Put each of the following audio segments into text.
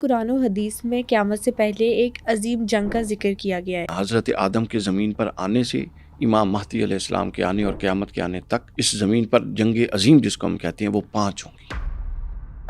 قرآن و حدیث میں قیامت سے پہلے ایک عظیم جنگ کا ذکر کیا گیا ہے۔ حضرت آدم کے زمین پر آنے سے امام مہدی علیہ السلام کے آنے اور قیامت کے آنے تک اس زمین پر جنگ عظیم جس کو ہم کہتے ہیں وہ 5 ہوں گی۔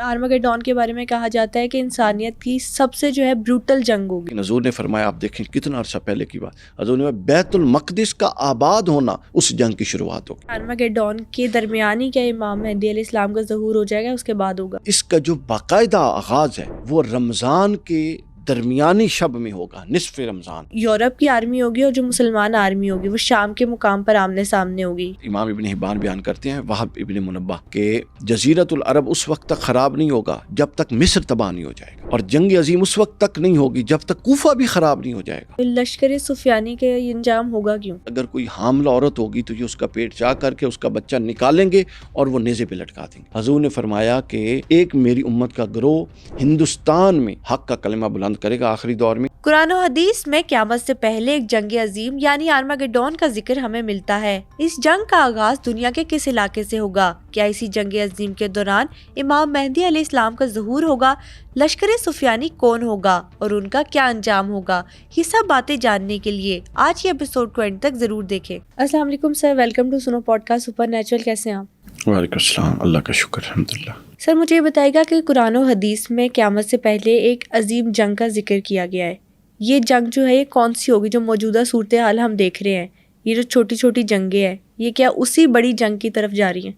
آرمگیڈون کے بارے میں کہا جاتا ہے کہ انسانیت کی سب سے بروٹل جنگ ہوگی۔ لیکن حضور نے فرمایا، آپ دیکھیں کتنا عرصہ پہلے کی بات، حضور نے بیت المقدس کا آباد ہونا اس جنگ کی شروعات ہوگی۔ آرمگیڈون کے درمیان ہی کیا امام مہدی علیہ السلام کا ظہور ہو جائے گا، اس کے بعد ہوگا؟ اس کا جو باقاعدہ آغاز ہے وہ رمضان کے درمیانی شب میں ہوگا، نصف رمضان۔ یورپ کی آرمی ہوگی اور جو مسلمان آرمی ہوگی وہ شام کے مقام پر آمنے سامنے ہوگی۔ امام ابن حبان بیان کرتے ہیں، وہب ابن منبہ کہ جزیرۃ العرب اس وقت تک خراب نہیں ہوگا جب تک مصر تباہ نہیں ہو جائے گا، اور جنگ عظیم اس وقت تک نہیں ہوگی جب تک کوفہ بھی خراب نہیں ہو جائے گا۔ لشکر سفیانی کا یہ انجام ہوگا کیوں؟ اگر کوئی حاملہ عورت ہوگی تو یہ اس کا پیٹ چاک کر کے اس کا بچہ نکالیں گے اور وہ نیزے پہ لٹکا دیں گے۔ حضور نے فرمایا کہ ایک میری امت کا گروہ ہندوستان میں حق کا کلمہ بلند کرے گا آخری دور میں۔ قرآن و حدیث میں قیامت سے پہلے ایک جنگ عظیم یعنی آرمگیڈون کا ذکر ہمیں ملتا ہے۔ اس جنگ کا آغاز دنیا کے کس علاقے سے ہوگا؟ کیا اسی جنگ عظیم کے دوران امام مہدی علیہ السلام کا ظہور ہوگا؟ لشکر سفیانی کون ہوگا اور ان کا کیا انجام ہوگا؟ یہ سب باتیں جاننے کے لیے آج کے ایپیسوڈ کو اینڈ تک ضرور دیکھیں۔ السلام علیکم سر، ویلکم ٹو سنو پوڈ کاسٹ سپر نیچرل۔ کیسے ہیں آپ؟ وعلیکم السلام، اللہ کا شکر، الحمدللہ۔ سر مجھے یہ بتائے گا کہ قرآن و حدیث میں قیامت سے پہلے ایک عظیم جنگ کا ذکر کیا گیا ہے۔ یہ جنگ جو ہے یہ کون سی ہوگی جو موجودہ صورتحال ہم دیکھ رہے ہیں؟ یہ جو چھوٹی چھوٹی جنگیں ہیں یہ کیا اسی بڑی جنگ کی طرف جا رہی ہیں؟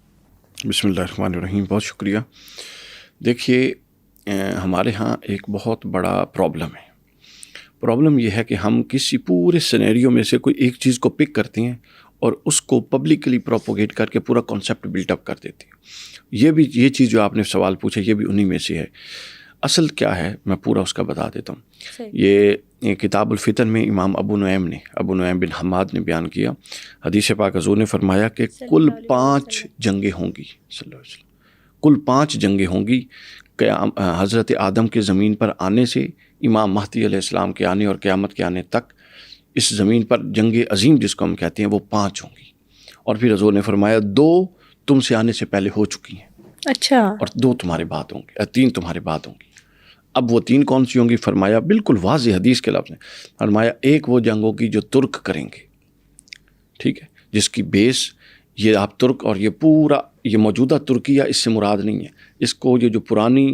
بسم اللہ الرحمن الرحیم، بہت شکریہ۔ دیکھیے، ہمارے ہاں ایک بہت بڑا پرابلم یہ ہے کہ ہم کسی پورے سینیریو میں سے کوئی ایک چیز کو پک کرتے ہیں اور اس کو پبلکلی پروپوگیٹ کر کے پورا کانسیپٹ بلٹ اپ کر دیتے ہیں۔ یہ چیز جو آپ نے سوال پوچھا یہ بھی انہی میں سے ہے۔ اصل کیا ہے میں پورا اس کا بتا دیتا ہوں۔ یہ کتاب الفتن میں امام ابو نعیم بن حماد نے بیان کیا، حدیث پاک حضور نے فرمایا کہ کل 5 جنگیں ہوں گی، صلی اللہ علیہ وسلم، کل 5 جنگیں ہوں گی۔ حضرت آدم کے زمین پر آنے سے امام مہدی علیہ السلام کے آنے اور قیامت کے آنے تک اس زمین پر جنگ عظیم جس کو ہم کہتے ہیں وہ 5 ہوں گی۔ اور پھر حضور نے فرمایا 2 تم سے آنے سے پہلے ہو چکی ہیں، اچھا، اور 2 تمہارے بعد ہوں گی، 3 تمہارے بعد ہوں گی۔ اب وہ 3 کون سی ہوں گی؟ فرمایا بالکل واضح حدیث کے لفظ میں فرمایا، ایک وہ جنگ ہوگی جو ترک کریں گے، ٹھیک ہے، جس کی بیس یہ آپ ترک اور یہ پورا یہ موجودہ ترکیہ اس سے مراد نہیں ہے، اس کو یہ جو پرانی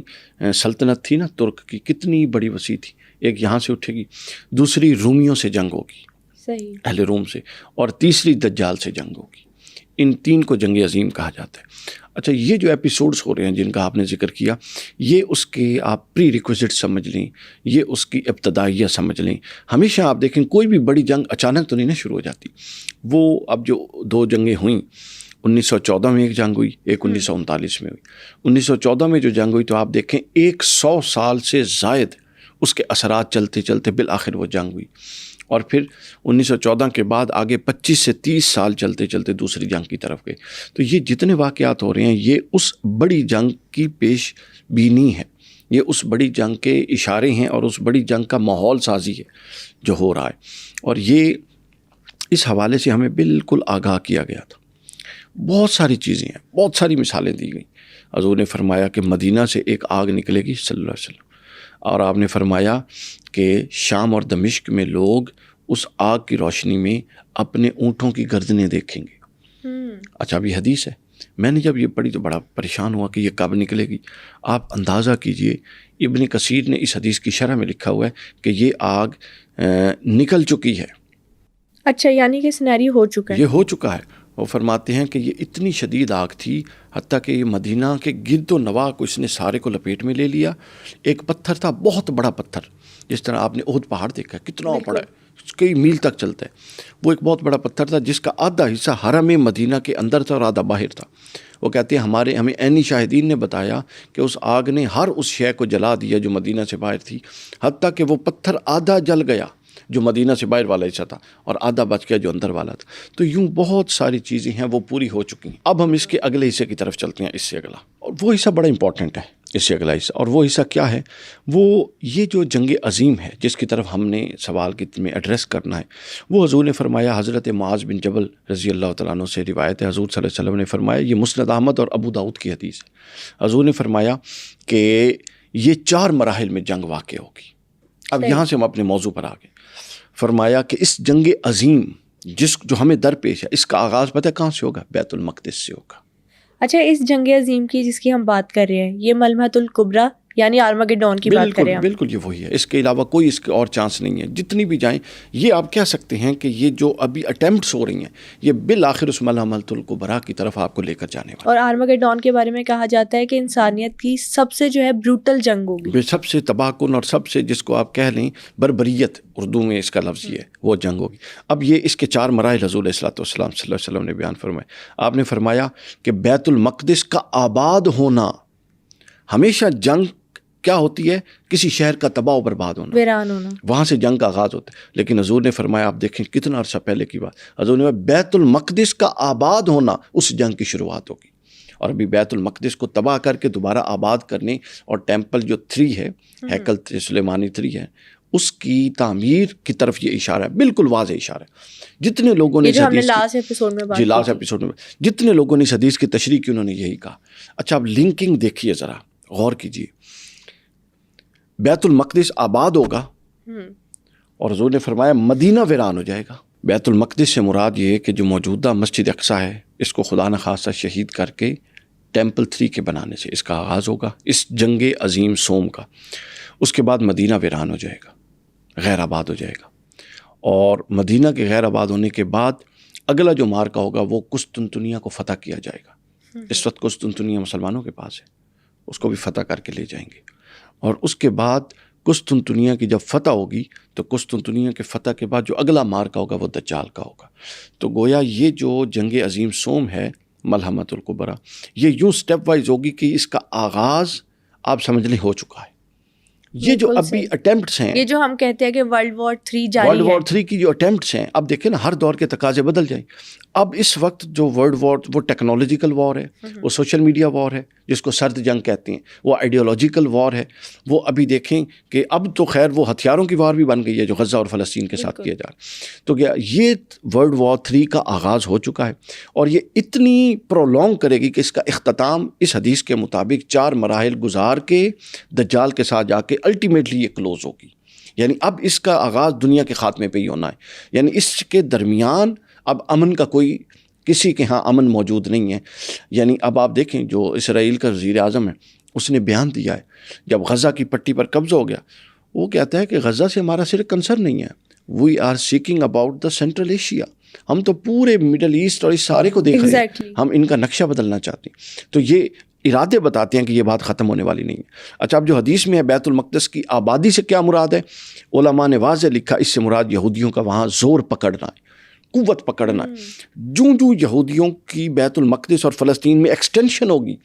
سلطنت تھی نا ترک کی، کتنی بڑی وسیع تھی، ایک یہاں سے اٹھے گی، دوسری رومیوں سے جنگ ہوگی، صحیح، اہل روم سے، اور تیسری دجال سے جنگ ہوگی۔ ان 3 کو جنگ عظیم کہا جاتا ہے۔ اچھا، یہ جو ایپیسوڈز ہو رہے ہیں جن کا آپ نے ذکر کیا، یہ اس کے آپ پری ریکوزٹ سمجھ لیں، یہ اس کی ابتدائیہ سمجھ لیں۔ ہمیشہ آپ دیکھیں کوئی بھی بڑی جنگ اچانک تو نہیں نا شروع ہو جاتی۔ وہ اب جو 2 جنگیں ہوئیں، 1914 میں ایک جنگ ہوئی، ایک 1939 میں ہوئی۔ 1914 میں جو جنگ ہوئی تو آپ دیکھیں 100 سال سے زائد اس کے اثرات چلتے چلتے بالآخر وہ جنگ ہوئی، اور پھر 1914 کے بعد آگے 25 سے 30 سال چلتے چلتے دوسری جنگ کی طرف گئے۔ تو یہ جتنے واقعات ہو رہے ہیں یہ اس بڑی جنگ کی پیش بینی ہے، یہ اس بڑی جنگ کے اشارے ہیں اور اس بڑی جنگ کا ماحول سازی ہے جو ہو رہا ہے۔ اور یہ اس حوالے سے ہمیں بالکل آگاہ کیا گیا تھا۔ بہت ساری چیزیں ہیں، بہت ساری مثالیں دی گئیں۔ حضور نے فرمایا کہ مدینہ سے ایک آگ نکلے گی، صلی اللہ علیہ وسلم، اور آپ نے فرمایا کہ شام اور دمشق میں لوگ اس آگ کی روشنی میں اپنے اونٹوں کی گردنیں دیکھیں گے۔ اچھا، اب یہ حدیث ہے، میں نے جب یہ پڑھی تو بڑا پریشان ہوا کہ یہ کب نکلے گی۔ آپ اندازہ کیجئے، ابن کثیر نے اس حدیث کی شرح میں لکھا ہوا ہے کہ یہ آگ نکل چکی ہے۔ اچھا، یعنی کہ سینیریو ہو چکا ہے، یہ ہو چکا ہے۔ وہ فرماتے ہیں کہ یہ اتنی شدید آگ تھی حتیٰ کہ یہ مدینہ کے گرد و نواح کو اس نے سارے کو لپیٹ میں لے لیا۔ ایک پتھر تھا، بہت بڑا پتھر، جس طرح آپ نے احد پہاڑ دیکھا ہے کتنا بڑا ہے، کئی میل تک چلتا ہے، وہ ایک بہت بڑا پتھر تھا جس کا آدھا حصہ حرم مدینہ کے اندر تھا اور آدھا باہر تھا۔ وہ کہتے ہیں ہمیں عینی شاہدین نے بتایا کہ اس آگ نے ہر اس شے کو جلا دیا جو مدینہ سے باہر تھی، حتیٰ کہ وہ پتھر آدھا جل گیا جو مدینہ سے باہر والا حصہ تھا اور آدھا بچ گیا جو اندر والا تھا۔ تو یوں بہت ساری چیزیں ہیں وہ پوری ہو چکی ہیں۔ اب ہم اس کے اگلے حصے کی طرف چلتے ہیں، اس سے اگلا، اور وہ حصہ بڑا امپورٹنٹ ہے، اس سے اگلا حصہ، اور وہ حصہ کیا ہے؟ وہ یہ جو جنگ عظیم ہے جس کی طرف ہم نے سوال میں ایڈریس کرنا ہے، وہ حضور نے فرمایا، حضرت معاذ بن جبل رضی اللہ تعالیٰ عنہ سے روایت ہے، حضور صلی اللہ علیہ وسلم نے فرمایا، یہ مسند احمد اور ابو داؤد کی حدیث ہے، حضور نے فرمایا کہ یہ 4 مراحل میں جنگ واقع ہوگی. اب یہاں سے ہم اپنے موضوع پر آ گئے. فرمایا کہ اس جنگ عظیم جو ہمیں درپیش ہے، اس کا آغاز پتہ کہاں سے ہوگا؟ بیت المقدس سے ہوگا. اچھا، اس جنگ عظیم کی جس کی ہم بات کر رہے ہیں، یہ ملحمۃ الکبریٰ یعنی آرمگیڈون کی بات کریں ہم. بالکل یہ وہی ہے، اس کے علاوہ کوئی اس کے اور چانس نہیں ہے. جتنی بھی جائیں، یہ آپ کہہ سکتے ہیں کہ یہ جو ابھی اٹیمپٹس ہو رہی ہیں، یہ بالآخر اس ملحمۃ الکبریٰ کی طرف آپ کو لے کر جانے والا. اور آرمگیڈون کے بارے میں کہا جاتا ہے کہ انسانیت کی سب سے جو ہے بروٹل جنگ ہوگی، سب سے تباہ کن اور سب سے جس کو آپ کہہ لیں بربریت، اردو میں اس کا لفظ یہ ہے، وہ جنگ ہوگی. اب یہ اس کے 4 مراحل حضور علیہ الصلوۃ والسلام صلی اللہ علیہ وسلم نے بیان فرمائے. آپ نے فرمایا کہ بیت المقدس کا آباد ہونا، ہمیشہ جنگ کیا ہوتی ہے؟ کسی شہر کا تباہ و برباد ہونا، ویران ہونا، وہاں سے جنگ کا آغاز ہوتا ہے. لیکن حضور نے فرمایا، آپ دیکھیں کتنا عرصہ پہلے کی بات، حضور نے بیت المقدس کا آباد ہونا، اس جنگ کی شروعات ہوگی. اور ابھی بیت المقدس کو تباہ کر کے دوبارہ آباد کرنے اور ٹیمپل جو 3 ہے، ہیکل سلیمانی 3 ہے، اس کی تعمیر کی طرف یہ اشارہ ہے، بالکل واضح اشارہ ہے. جتنے لوگوں نے لاسٹ ایپیسوڈ میں جتنے لوگوں نے اس حدیث کی تشریح کی، انہوں نے یہی کہا. اچھا، اب لنکنگ دیکھیے ذرا، غور کیجیے. بیت المقدس آباد ہوگا اور حضور نے فرمایا مدینہ ویران ہو جائے گا. بیت المقدس سے مراد یہ ہے کہ جو موجودہ مسجد اقصیٰ ہے، اس کو خدا نخواستہ شہید کر کے ٹیمپل 3 کے بنانے سے اس کا آغاز ہوگا، اس جنگ عظیم سوم کا. اس کے بعد مدینہ ویران ہو جائے گا، غیر آباد ہو جائے گا. اور مدینہ کے غیر آباد ہونے کے بعد اگلا جو مارکا ہوگا وہ قسطنطنیہ کو فتح کیا جائے گا. اس وقت قسطنطنیہ مسلمانوں کے پاس ہے، اس کو بھی فتح کر کے لے جائیں گے. اور اس کے بعد قسطنطنیہ کی جب فتح ہوگی تو قسطنطنیہ کے فتح کے بعد جو اگلا مارکا ہوگا وہ دجال کا ہوگا. تو گویا یہ جو جنگ عظیم سوم ہے، ملحمۃ الکبریٰ، یہ یوں سٹیپ وائز ہوگی کہ اس کا آغاز آپ سمجھ لیں ہو چکا ہے. یہ جو ابھی اٹیمپٹس ہیں، یہ جو ہم کہتے ہیں کہ ورلڈ وار 3 جاری ہے، ورلڈ وار 3 کی جو اٹیمپٹس ہیں، اب دیکھیں نا، ہر دور کے تقاضے بدل جائیں. اب اس وقت جو ورلڈ وار، وہ ٹیکنالوجیکل وار ہے، وہ سوشل میڈیا وار ہے جس کو سرد جنگ کہتے ہیں، وہ آئیڈیالوجیکل وار ہے. وہ ابھی دیکھیں کہ اب تو خیر وہ ہتھیاروں کی وار بھی بن گئی ہے جو غزہ اور فلسطین کے ساتھ کیا جا رہا ہے. تو کیا یہ ورلڈ وار 3 کا آغاز ہو چکا ہے، اور یہ اتنی پرولونگ کرے گی کہ اس کا اختتام اس حدیث کے مطابق 4 مراحل گزار کے دجال کے ساتھ جا کے الٹیمیٹلی یہ کلوز ہوگی. یعنی اب اس کا آغاز دنیا کے خاتمے پہ ہی ہونا ہے. یعنی اس کے درمیان اب امن کا کوئی، کسی کے ہاں امن موجود نہیں ہے. یعنی اب آپ دیکھیں جو اسرائیل کا وزیر اعظم ہے، اس نے بیان دیا ہے جب غزہ کی پٹی پر قبضہ ہو گیا، وہ کہتا ہے کہ غزہ سے ہمارا صرف کنسرن نہیں ہے، we are seeking about the central Asia. ہم تو پورے مڈل ایسٹ اور اس سارے کو دیکھ رہے ہیں، ہم ان کا نقشہ بدلنا چاہتے ہیں. تو یہ ارادے بتاتے ہیں کہ یہ بات ختم ہونے والی نہیں ہے. اچھا، اب جو حدیث میں ہے بیت المقدس کی آبادی سے کیا مراد ہے؟ علماء نے واضح لکھا، اس سے مراد یہودیوں کا وہاں زور پکڑنا ہے، قوت پکڑنا ہے. جو یہودیوں کی بیت المقدس اور فلسطین میں ایکسٹینشن ہوگی،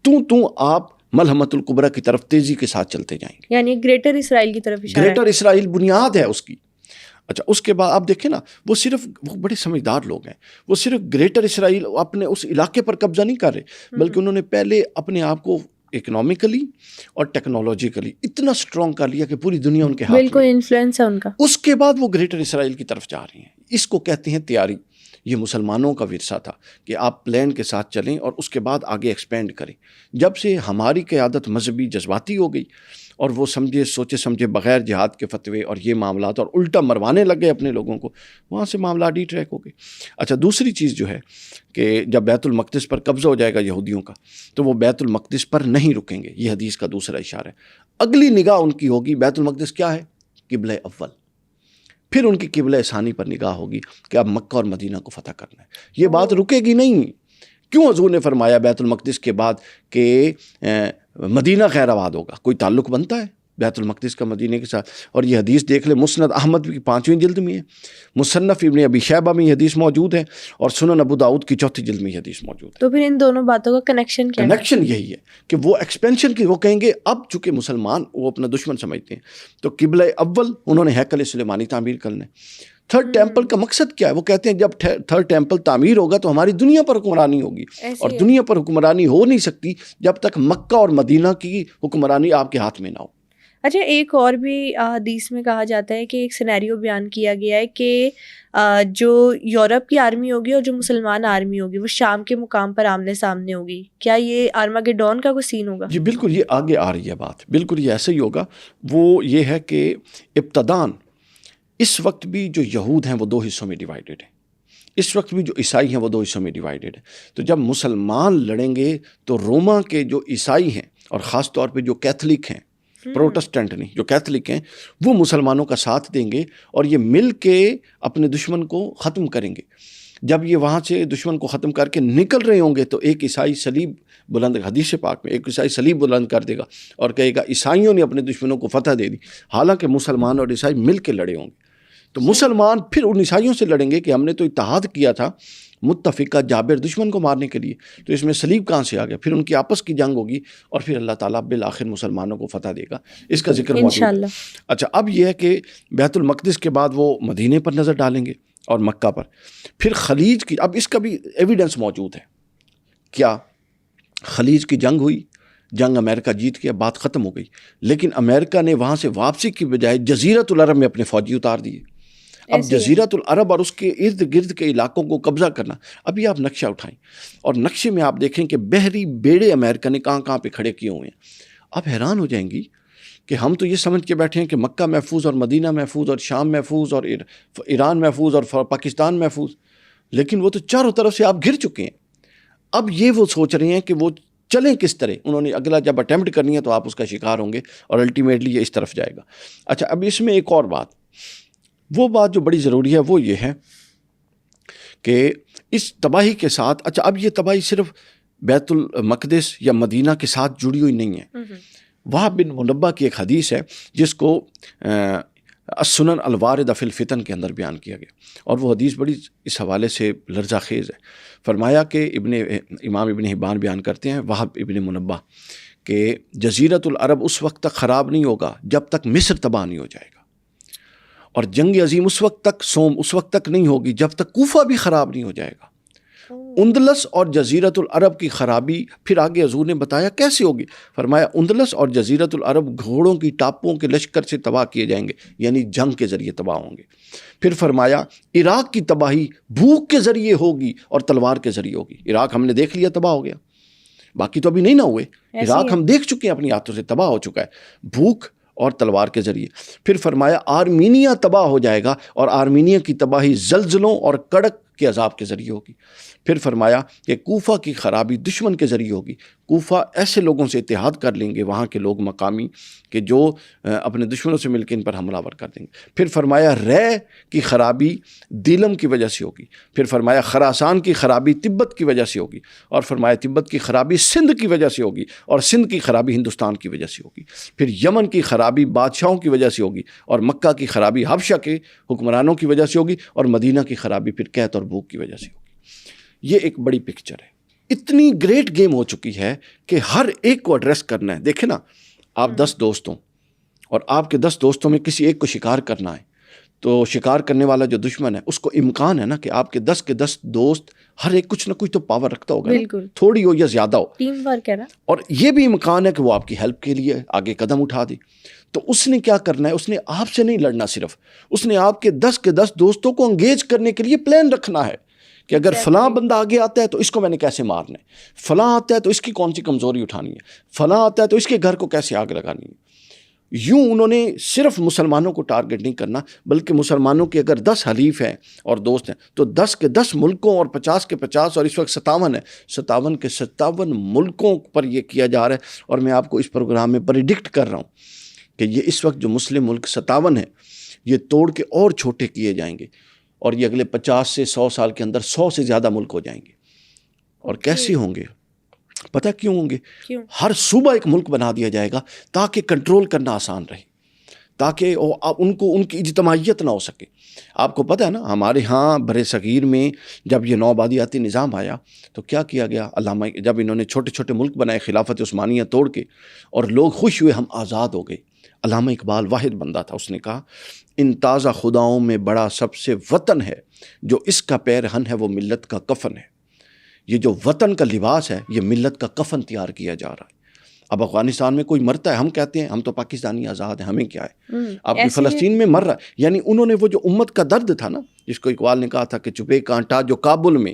تو آپ ملحمۃ الکبریٰ کی طرف تیزی کے ساتھ چلتے جائیں گے. یعنی گریٹر اسرائیل کی طرف اشارہ ہے. گریٹر اسرائیل بنیاد ہے اس کی. اچھا، اس کے بعد آپ دیکھیں نا، وہ بڑے سمجھدار لوگ ہیں، وہ صرف گریٹر اسرائیل اپنے اس علاقے پر قبضہ نہیں کر رہے، بلکہ انہوں نے پہلے اپنے آپ کو اکنامکلی اور ٹیکنالوجیکلی اتنا اسٹرانگ کر لیا کہ پوری دنیا ان کے ہاتھ میں، بالکل انفلوئنس ہے ان کا. اس کے بعد وہ گریٹر اسرائیل کی طرف جا رہی ہیں. اس کو کہتے ہیں تیاری. یہ مسلمانوں کا ورثہ تھا کہ آپ پلان کے ساتھ چلیں اور اس کے بعد آگے ایکسپینڈ کریں. جب سے ہماری قیادت مذہبی جذباتی ہو گئی اور وہ سوچے سمجھے بغیر جہاد کے فتوے اور یہ معاملات اور الٹا مروانے لگے اپنے لوگوں کو، وہاں سے معاملات ڈی ٹریک ہو گئے. اچھا، دوسری چیز جو ہے کہ جب بیت المقدس پر قبضہ ہو جائے گا یہودیوں کا، تو وہ بیت المقدس پر نہیں رکیں گے. یہ حدیث کا دوسرا اشارہ ہے. اگلی نگاہ ان کی ہوگی، بیت المقدس کیا ہے؟ قبلہ اول. پھر ان کی قبلہ ثانی پر نگاہ ہوگی کہ اب مکہ اور مدینہ کو فتح کرنا ہے. یہ بات رکے گی نہیں. کیوں حضور نے فرمایا بیت المقدس کے بعد کہ مدینہ غیر آباد ہوگا؟ کوئی تعلق بنتا ہے بیت المقدس کا مدینہ کے ساتھ؟ اور یہ حدیث دیکھ لیں، مسند احمد کی 5ویں جلد میں ہے، مصنف ابن ابی شیبہ میں یہ حدیث موجود ہے، اور سنن ابو داؤد کی 4تھی جلد میں یہ حدیث موجود ہے. تو پھر ان دونوں باتوں کا کنیکشن کیا ہے؟ کنیکشن یہی ہے کہ وہ ایکسپینشن کی، وہ کہیں گے اب چونکہ مسلمان وہ اپنا دشمن سمجھتے ہیں، تو قبلہ اول انہوں نے ہیکل سلیمانی تعمیر کرنا ہے. تھرڈ ٹیمپل کا مقصد کیا ہے؟ وہ کہتے ہیں جب تھرڈ ٹیمپل تعمیر ہوگا تو ہماری دنیا پر حکمرانی ہوگی، اور دنیا پر حکمرانی ہو نہیں سکتی جب تک مکہ اور مدینہ کی حکمرانی آپ کے ہاتھ میں نہ ہو. اچھا، ایک اور بھی حدیث میں کہا جاتا ہے کہ ایک سینیریو بیان کیا گیا ہے کہ جو یورپ کی آرمی ہوگی اور جو مسلمان آرمی ہوگی وہ شام کے مقام پر آمنے سامنے ہوگی. کیا یہ آرماگیڈون کا کوئی سین ہوگا؟ جی بالکل، یہ آگے آ رہی ہے بات، بالکل یہ ایسے ہی ہوگا. وہ یہ ہے کہ ابتداً اس وقت بھی جو یہود ہیں وہ دو حصوں میں ڈیوائیڈڈ ہیں، اس وقت بھی جو عیسائی ہیں وہ دو حصوں میں ڈیوائیڈڈ ہیں. تو جب مسلمان لڑیں گے تو روما کے جو عیسائی ہیں اور خاص طور پہ جو کیتھولک ہیں، پروٹسٹنٹ نہیں، جو کیتھولک ہیں، وہ مسلمانوں کا ساتھ دیں گے اور یہ مل کے اپنے دشمن کو ختم کریں گے. جب یہ وہاں سے دشمن کو ختم کر کے نکل رہے ہوں گے تو ایک عیسائی صلیب بلند، حدیث پاک میں ایک عیسائی صلیب بلند کر دے گا اور کہے گا عیسائیوں نے اپنے دشمنوں کو فتح دے دی، حالانکہ مسلمان اور عیسائی مل کے لڑے ہوں گے. تو مسلمان پھر ان عیسائیوں سے لڑیں گے کہ ہم نے تو اتحاد کیا تھا متفقہ جابر دشمن کو مارنے کے لیے، تو اس میں صلیب کہاں سے آ گیا؟ پھر ان کی آپس کی جنگ ہوگی اور پھر اللہ تعالیٰ بالآخر مسلمانوں کو فتح دے گا. اس کا ذکر موجود ہے. اچھا، اب یہ ہے کہ بیت المقدس کے بعد وہ مدینے پر نظر ڈالیں گے اور مکہ پر، پھر خلیج کی، اب اس کا بھی ایویڈنس موجود ہے. کیا خلیج کی جنگ ہوئی، جنگ امریکہ جیت گیا، بات ختم ہو گئی، لیکن امریکہ نے وہاں سے واپسی کی بجائے جزیرۃ العرب میں اپنے فوجی اتار دیے. اب جزیرۃ العرب اور اس کے ارد گرد کے علاقوں کو قبضہ کرنا. ابھی آپ نقشہ اٹھائیں اور نقشے میں آپ دیکھیں کہ بحری بیڑے امریکہ نے کہاں کہاں پہ کھڑے کیے ہوئے ہیں. آپ حیران ہو جائیں گی کہ ہم تو یہ سمجھ کے بیٹھے ہیں کہ مکہ محفوظ اور مدینہ محفوظ اور شام محفوظ اور ایران محفوظ اور پاکستان محفوظ، لیکن وہ تو چاروں طرف سے آپ گھر چکے ہیں. اب یہ وہ سوچ رہے ہیں کہ وہ چلیں کس طرح. انہوں نے اگلا جب اٹیمپٹ کرنی ہے تو آپ اس کا شکار ہوں گے اور الٹیمیٹلی یہ اس طرف جائے گا. اچھا، اب اس میں ایک اور بات، وہ بات جو بڑی ضروری ہے وہ یہ ہے کہ اس تباہی کے ساتھ، اچھا اب یہ تباہی صرف بیت المقدس یا مدینہ کے ساتھ جڑی ہوئی نہیں ہے. وہب بن منبہ کی ایک حدیث ہے جس کو السنن الواردہ فی الفتن کے اندر بیان کیا گیا، اور وہ حدیث بڑی اس حوالے سے لرزہ خیز ہے. فرمایا کہ امام ابن حبان بیان کرتے ہیں، وہب ابن منبہ، کہ جزیرۃ العرب اس وقت تک خراب نہیں ہوگا جب تک مصر تباہ نہیں ہو جائے گا، اور جنگ عظیم اس وقت تک اس وقت تک نہیں ہوگی جب تک کوفہ بھی خراب نہیں ہو جائے گا. اندلس اور جزیرۃ العرب کی خرابی پھر آگے حضور نے بتایا کیسے ہوگی. فرمایا اندلس اور جزیرۃ العرب گھوڑوں کی ٹاپوں کے لشکر سے تباہ کیے جائیں گے، یعنی جنگ کے ذریعے تباہ ہوں گے. پھر فرمایا عراق کی تباہی بھوک کے ذریعے ہوگی اور تلوار کے ذریعے ہوگی. عراق ہم نے دیکھ لیا تباہ ہو گیا، باقی تو ابھی نہیں نہ ہوئے. عراق ہم دیکھ چکے ہیں، اپنی ہاتھوں سے تباہ ہو چکا ہے، بھوک اور تلوار کے ذریعے. پھر فرمایا آرمینیا تباہ ہو جائے گا، اور آرمینیا کی تباہی زلزلوں اور کڑک کے عذاب کے ذریعے ہوگی. پھر فرمایا کہ کوفہ کی خرابی دشمن کے ذریعے ہوگی. کوفہ ایسے لوگوں سے اتحاد کر لیں گے وہاں کے لوگ مقامی کہ جو اپنے دشمنوں سے مل کے ان پر حملہ ور کر دیں گے. پھر فرمایا رے کی خرابی دیلم کی وجہ سے ہوگی. پھر فرمایا خراسان کی خرابی تبت کی وجہ سے ہوگی. اور فرمایا تبت کی خرابی سندھ کی وجہ سے ہوگی، اور سندھ کی خرابی ہندوستان کی وجہ سے ہوگی. پھر یمن کی خرابی بادشاہوں کی وجہ سے ہوگی، اور مکہ کی خرابی حبشہ کے حکمرانوں کی وجہ سے ہوگی، اور مدینہ کی خرابی پھر قحط اور بھوک کی وجہ سے ہوگی. یہ ایک بڑی پکچر ہے. اتنی گریٹ گیم ہو چکی ہے کہ ہر ایک کو ایڈریس کرنا ہے. دیکھیں نا، آپ 10 دوستوں اور آپ کے 10 دوستوں میں کسی ایک کو شکار کرنا ہے، تو شکار کرنے والا جو دشمن ہے اس کو امکان ہے نا کہ آپ کے 10 کے 10 دوست ہر ایک کچھ نہ کچھ تو پاور رکھتا ہوگا، تھوڑی ہو یا زیادہ ہو، ٹیم ورک ہے نا. اور یہ بھی امکان ہے کہ وہ آپ کی ہیلپ کے لیے آگے قدم اٹھا دے. تو اس نے کیا کرنا ہے؟ اس نے آپ سے نہیں لڑنا، صرف اس نے آپ کے 10 کے 10 دوستوں کو انگیج کرنے کے لیے پلان رکھنا ہے کہ اگر فلاں بندہ آگے آتا ہے تو اس کو میں نے کیسے مارنا ہے، فلاں آتا ہے تو اس کی کون سی کمزوری اٹھانی ہے، فلاں آتا ہے تو اس کے گھر کو کیسے آگ لگانی ہے. یوں انہوں نے صرف مسلمانوں کو ٹارگٹ نہیں کرنا، بلکہ مسلمانوں کے اگر 10 حلیف ہیں اور دوست ہیں تو 10 کے 10 ملکوں اور 50 کے 50 اور اس وقت 57 ہے، 57 کے 57 ملکوں پر یہ کیا جا رہا ہے. اور میں آپ کو اس پروگرام میں پریڈکٹ کر رہا ہوں کہ یہ اس وقت جو مسلم ملک 57 ہیں یہ توڑ کے اور چھوٹے کیے جائیں گے، اور یہ اگلے 50 سے 100 سال کے اندر 100 سے زیادہ ملک ہو جائیں گے. اور کیسے ہوں گے؟ پتہ کیوں ہوں گے؟ ہر صوبہ ایک ملک بنا دیا جائے گا تاکہ کنٹرول کرنا آسان رہے، تاکہ ان کی اجتماعیت نہ ہو سکے. آپ کو پتہ ہے نا، ہمارے ہاں بر صغیر میں جب یہ نوآبادیاتی نظام آیا تو کیا کیا گیا؟ علامہ جب انہوں نے چھوٹے چھوٹے ملک بنائے خلافت عثمانیہ توڑ کے، اور لوگ خوش ہوئے ہم آزاد ہو گئے. علامہ اقبال واحد بندہ تھا، اس نے کہا ان تازہ خداؤں میں بڑا سب سے وطن ہے، جو اس کا پیرہن ہے وہ ملت کا کفن ہے. یہ جو وطن کا لباس ہے یہ ملت کا کفن تیار کیا جا رہا ہے. اب افغانستان میں کوئی مرتا ہے ہم کہتے ہیں ہم تو پاکستانی آزاد ہیں ہمیں کیا ہے. اب فلسطین میں مر رہا ہے. یعنی انہوں نے وہ جو امت کا درد تھا نا جس کو اقبال نے کہا تھا کہ چبھے کانٹا جو کابل میں،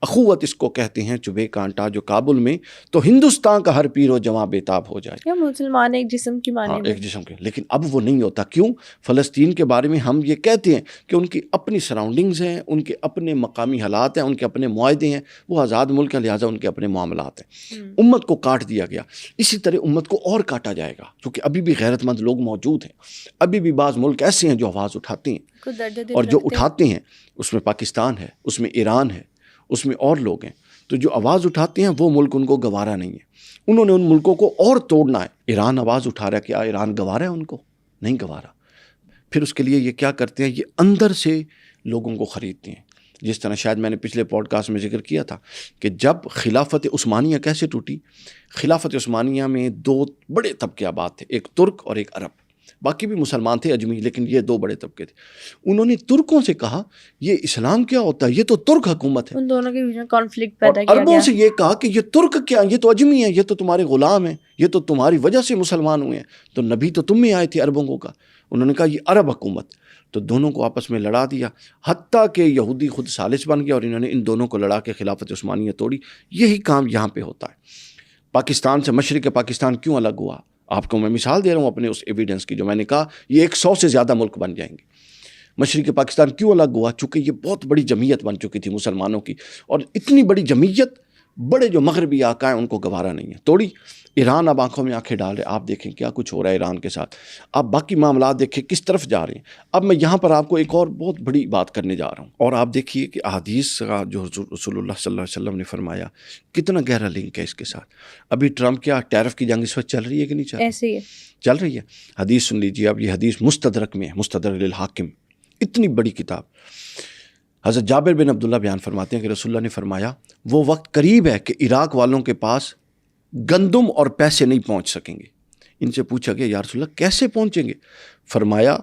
اخوت اس کو کہتے ہیں، چبھے کانٹا جو کابل میں، تو ہندوستان کا ہر پیر و جواں بےتاب ہو جائے. مسلمان ایک جسم کی مانند، ایک جسم کے. لیکن اب وہ نہیں ہوتا. کیوں؟ فلسطین کے بارے میں ہم یہ کہتے ہیں کہ ان کی اپنی سراؤنڈنگز ہیں، ان کے اپنے مقامی حالات ہیں، ان کے اپنے معاہدے ہیں، وہ آزاد ملک ہے، لہٰذا ان کے اپنے معاملات ہیں. امت کو کاٹ دیا گیا. اسی طرح امت کو اور کاٹا جائے گا کیونکہ ابھی بھی غیرت مند لوگ موجود ہیں. ابھی بھی بعض ملک ایسے ہیں جو آواز اٹھاتے ہیں، اور جو اٹھاتے ہیں اس میں پاکستان ہے، اس میں ایران ہے، اس میں اور لوگ ہیں. تو جو آواز اٹھاتے ہیں وہ ملک ان کو گوارا نہیں ہے. انہوں نے ان ملکوں کو اور توڑنا ہے. ایران آواز اٹھا رہا ہے، کیا ایران گوارا ہے؟ ان کو نہیں گوارا. پھر اس کے لیے یہ کیا کرتے ہیں؟ یہ اندر سے لوگوں کو خریدتے ہیں. جس طرح شاید میں نے پچھلے پوڈ کاسٹ میں ذکر کیا تھا کہ جب خلافت عثمانیہ کیسے ٹوٹی. خلافت عثمانیہ میں دو بڑے طبقے آباد تھے، ایک ترک اور ایک عرب. باقی بھی مسلمان تھے اجمی، لیکن یہ دو بڑے طبقے تھے. انہوں نے ترکوں سے کہا یہ اسلام کیا ہوتا ہے، یہ تو ترک حکومت ہے. ان دونوں کے بیچ میں کانفلکٹ پیدا کیا گیا. عربوں سے یہ کہا کہ یہ ترک کیا، یہ تو اجمی ہیں، یہ تو تمہارے غلام ہیں، یہ تو تمہاری وجہ سے مسلمان ہوئے ہیں. تو نبی تو تم میں آئے تھے عربوں کو. انہوں نے کہا یہ عرب حکومت. تو دونوں کو آپس میں لڑا دیا، حتیٰ کہ یہودی خود ثالث بن گیا اور انہوں نے ان دونوں کو لڑا کے خلافت عثمانیہ توڑی. یہی کام یہاں پہ ہوتا ہے. پاکستان سے مشرق پاکستان کیوں الگ ہوا؟ آپ کو میں مثال دے رہا ہوں اپنے اس ایویڈنس کی جو میں نے کہا یہ 100 سے زیادہ ملک بن جائیں گے. مشرق پاکستان کیوں الگ ہوا؟ چونکہ یہ بہت بڑی جمعیت بن چکی تھی مسلمانوں کی، اور اتنی بڑی جمعیت بڑے جو مغربی آقا ہیں ان کو گوارا نہیں ہے، توڑی. ایران اب آنکھوں میں آنکھیں ڈال رہے. آپ دیکھیں کیا کچھ ہو رہا ہے ایران کے ساتھ. آپ باقی معاملات دیکھیں کس طرف جا رہے ہیں. اب میں یہاں پر آپ کو ایک اور بہت بڑی بات کرنے جا رہا ہوں، اور آپ دیکھیے کہ احادیث کا جو رسول اللہ صلی اللہ علیہ وسلم نے فرمایا کتنا گہرا لنک ہے اس کے ساتھ. ابھی ٹرمپ کیا ٹیرف کی جنگ اس وقت چل رہی ہے کہ نہیں چل رہی؟ ایسے ہی چل رہی ہے. حدیث سن لیجیے اب، یہ حدیث مستدرک میں ہے، مستدرک للحاکم، اتنی بڑی کتاب. حضرت جابر بن عبداللہ بیان فرماتے ہیں کہ رسول اللہ نے فرمایا وہ وقت قریب ہے کہ عراق والوں کے پاس گندم اور پیسے نہیں پہنچ سکیں گے. ان سے پوچھا گیا یا رسول اللہ کیسے پہنچیں گے؟ فرمایا